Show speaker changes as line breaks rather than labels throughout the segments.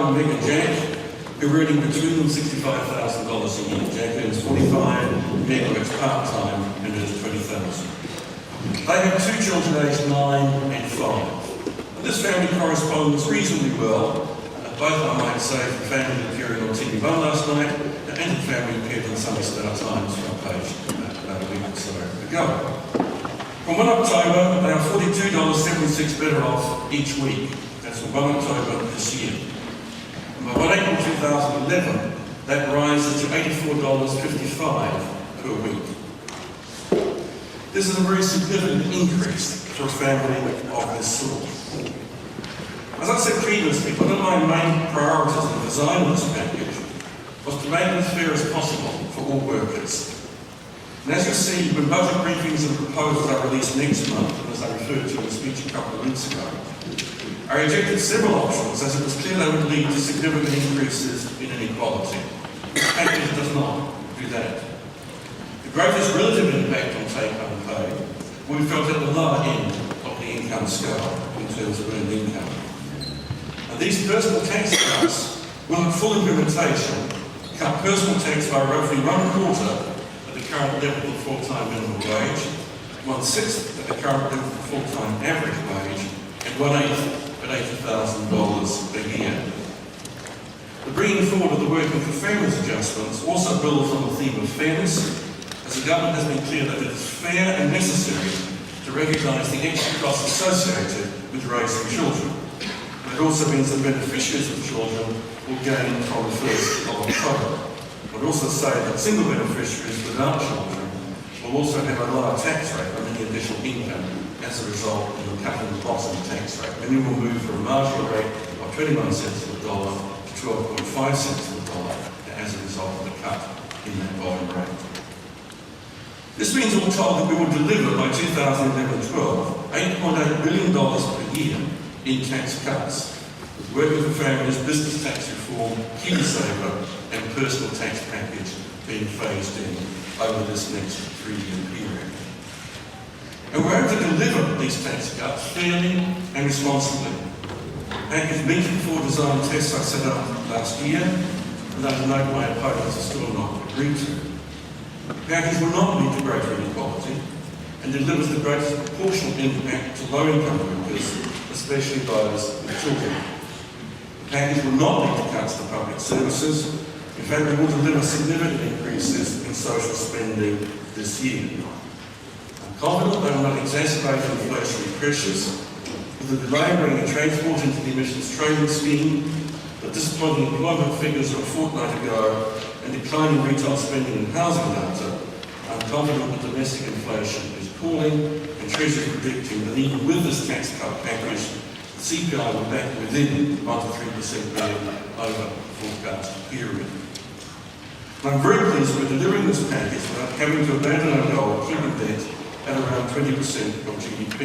Carl, Meg and Jack, who are earning between them $65,000 a year. Jack earns 45, Meg works part-time and earns 20,000. They have two children aged 9 and 5. And this family corresponds reasonably well. Both, I might say, the family appearing on TV1 last night, and the family appeared on Sunday Star Times front page about a week or so ago. From 1 October, they are $42.76 better off each week. That's from 1 October this year. And by 1 April 2011, that rises to $84.55 per week. This is a very significant increase for a family of this sort. As I said previously, one of my main priorities in the design of this package was to make it as fair as possible for all workers. And as you see, when budget briefings and proposals are released next month, and as I referred to in a speech a couple of weeks ago, I rejected several options as it was clear they would lead to significant increases in inequality. The package does not do that. The greatest relative impact on take-home pay will be felt at the lower end of the income scale in terms of earned income. These personal tax cuts will, at full implementation, cut personal tax by roughly 1/4 at the current level of full-time minimum wage, 1/6 at the current level of full-time average wage, and 1/8 at $80,000 a year. The bringing forward of the Working for Families adjustments also builds on the theme of fairness, as the government has been clear that it is fair and necessary to recognise the extra costs associated with raising children. It also means that beneficiaries of children will gain from the 1st of October. I would also say that single beneficiaries without children will also have a lower tax rate on any additional income as a result of the cutting the bottom tax rate. Many will move from a marginal rate of 21 cents to the dollar to 12.5 cents to the dollar as a result of the cut in that bottom rate. This means all told that we will deliver by 2011-12 $8.8 billion per year in tax cuts, with Working for Families, business tax reform, KiwiSaver and personal tax package being phased in over this next 3-year period. And we're able to deliver these tax cuts fairly and responsibly. The package meets before design tests I set up last year, and those note my opponents are still not agreed to. The package will not lead to greater inequality and delivers the greatest proportional impact to low-income workers, especially those with children. The package will not lead to cuts to public services. In fact, we will deliver significant increases in social spending this year. I'm confident they will not exacerbate inflationary pressures, with the delay bringing transport into the emissions trading scheme, the disappointing employment figures of a fortnight ago, and declining retail spending and housing data. I'm confident that domestic inflation is cooling, and Treasury predicting that even with this tax cut package, the CPI will back within 1 to 3% band over the forecast period. And I'm very pleased we're delivering this package without having to abandon our goal of keeping debt at around 20% of GDP.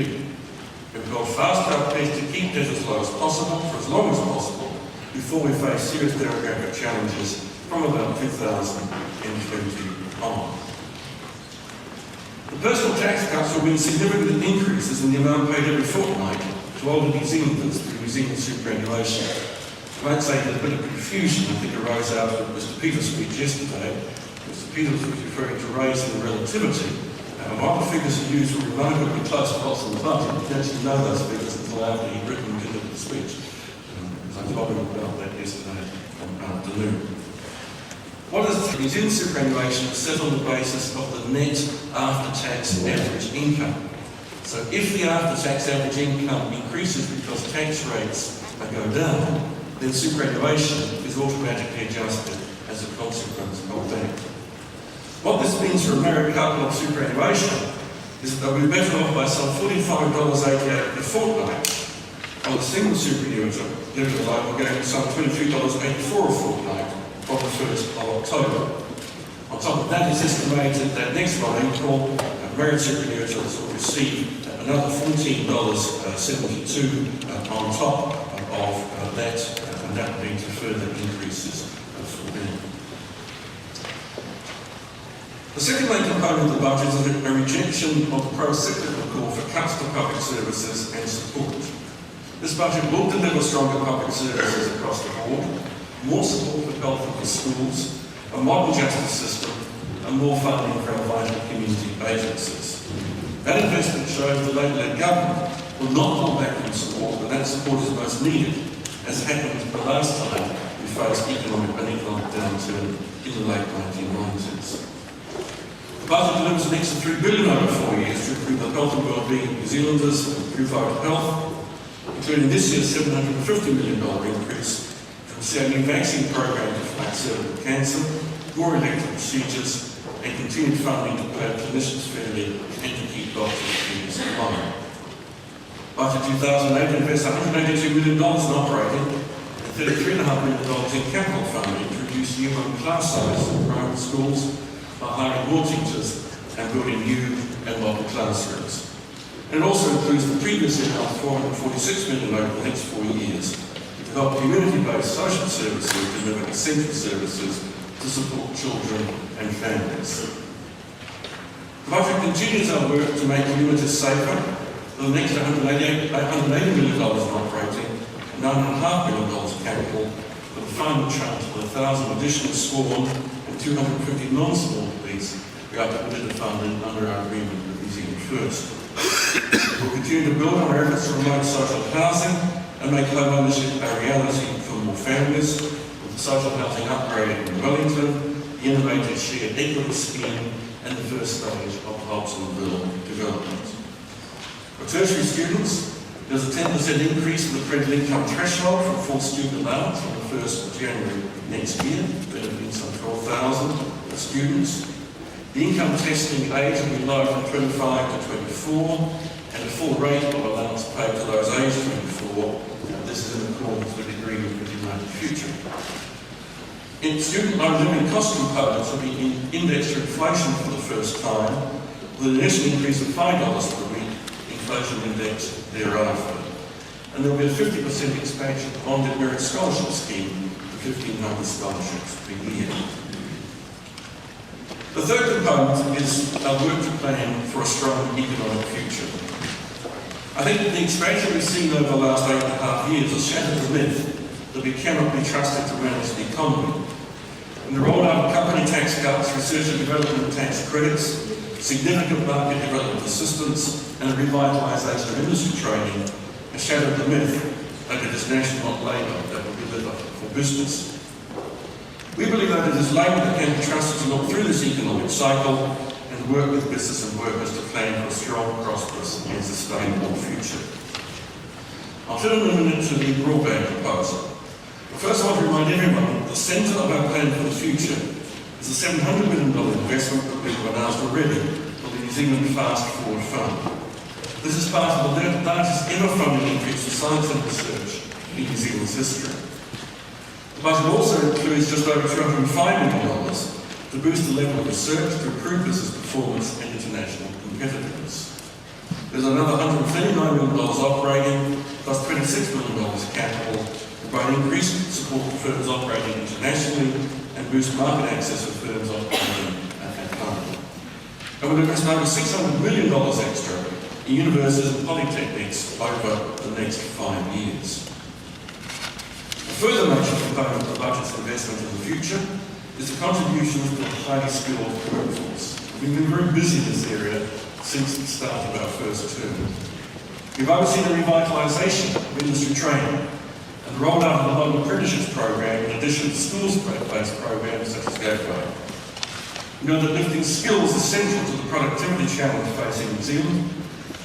We've got fast our best to keep debt as low as possible for as long as possible before we face serious demographic challenges from about 2020 on. The personal tax cuts will mean significant increases in the amount paid every fortnight to older New Zealanders through New Zealand Superannuation. I might say there's a bit of confusion, I think, arose out of Mr. Peters' speech yesterday. Mr. Peters was referring to raising the relativity, and while the figures he used were remarkably close to what's in the budget, he didn't actually know those figures until after he'd written and delivered the speech. Because I told him about that yesterday afternoon. What is New Zealand Superannuation is set on the basis of the net after-tax average income. So if the after-tax average income increases because tax rates go down, then superannuation is automatically adjusted as a consequence of that. What this means for a married couple of superannuation is that they'll be better off by some $45.88 a fortnight, while a single superannuator living alone will gain some $23.84 a fortnight from the 1st of October. On top of that, it's estimated that next April, married superannuators will receive another $14.72 on top of that, and that will lead to further increases for them. The second main component of the budget is a rejection of the pro-cyclical call for cuts to public services and support. This budget will deliver stronger public services across the board, more support for health and schools, a modern justice system, and more funding for our vital community agencies. That investment shows the Labor-led government will not hold back on support, but that support is most needed, as happened the last time we faced an economic downturn in the late 1990s. The budget delivers an extra $3 billion over 4 years to improve the health and well-being of New Zealanders and improve our health, including this year's $750 million increase from the new vaccine program to fight cervical cancer, more elective procedures, and continued funding to pay clinicians fairly and to keep doctors' fees low. Budget 2008 invests $182 million in operating and $33.5 million in capital funding to reduce new and class sizes in private schools by hiring more teachers and building new and modern classrooms. And it also includes the previously announced $446 million over the next 4 years to help community-based social services deliver essential services to support children and families. The budget continues our work to make communities safer with the next $180 million in operating and $9.5 million capital, with a final tranche of 1,000 additional sworn and 250 non-sworn police we are committed to funding under our agreement with New Zealand First. We'll continue to build on our efforts to promote social housing and make home ownership a reality for more families, with the social housing upgrade in Wellington, the innovative shared equity scheme, and the first stage of the Hobsonville development. For tertiary students, there's a 10% increase in the parental income threshold for full student allowance on the 1st of January next year, benefiting some 12,000 students. The income testing age will be lowered from 25 to 24, and the full rate of allowance paid to those aged 24. This is in accordance with the agreement with the United Future. In student loan living cost components will be indexed to inflation for the first time, with an initial increase of $5 per week, inflation index thereafter. And there will be a 50% expansion on the merit scholarship scheme to 1,500 scholarships per year. The third component is our work to plan for a strong economic future. I think that the expansion we've seen over the last 8.5 years has shattered the myth that we cannot be trusted to manage the economy. And the rollout of company tax cuts, research and development tax credits, significant market development assistance, and the revitalisation of industry training has shattered the myth that it is national labour that will deliver for business. We believe that it is labour that can be trusted to look through this economic cycle and work with business and workers to plan for a strong, prosperous and sustainable future. I'll turn in a minute to the broadband proposal. But first I want to remind everyone that the centre of our plan for the future is the $700 million investment that we've announced already for the New Zealand Fast Forward Fund. This is part of the largest ever funding increase for science and research in New Zealand's history. The budget also includes just over $205 million to boost the level of research to improve business performance and international competitiveness. There's another $139 million operating, plus $26 million capital, to provide increased support for firms operating internationally and boost market access for firms operating at home. And we'll invest over $600 million extra in universities and polytechnics over the next 5 years. A further major component of the budget's investment in the future is the contributions to a highly skilled workforce. We've been very busy in this area since the start of our first term. We've overseen the revitalisation of industry training and the rollout of the modern apprenticeships program in addition to schools-based programs such as Gateway. We know that lifting skills is central to the productivity challenge facing New Zealand,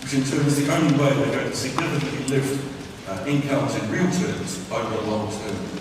which in turn is the only way we're going to significantly lift incomes in real terms over the long term.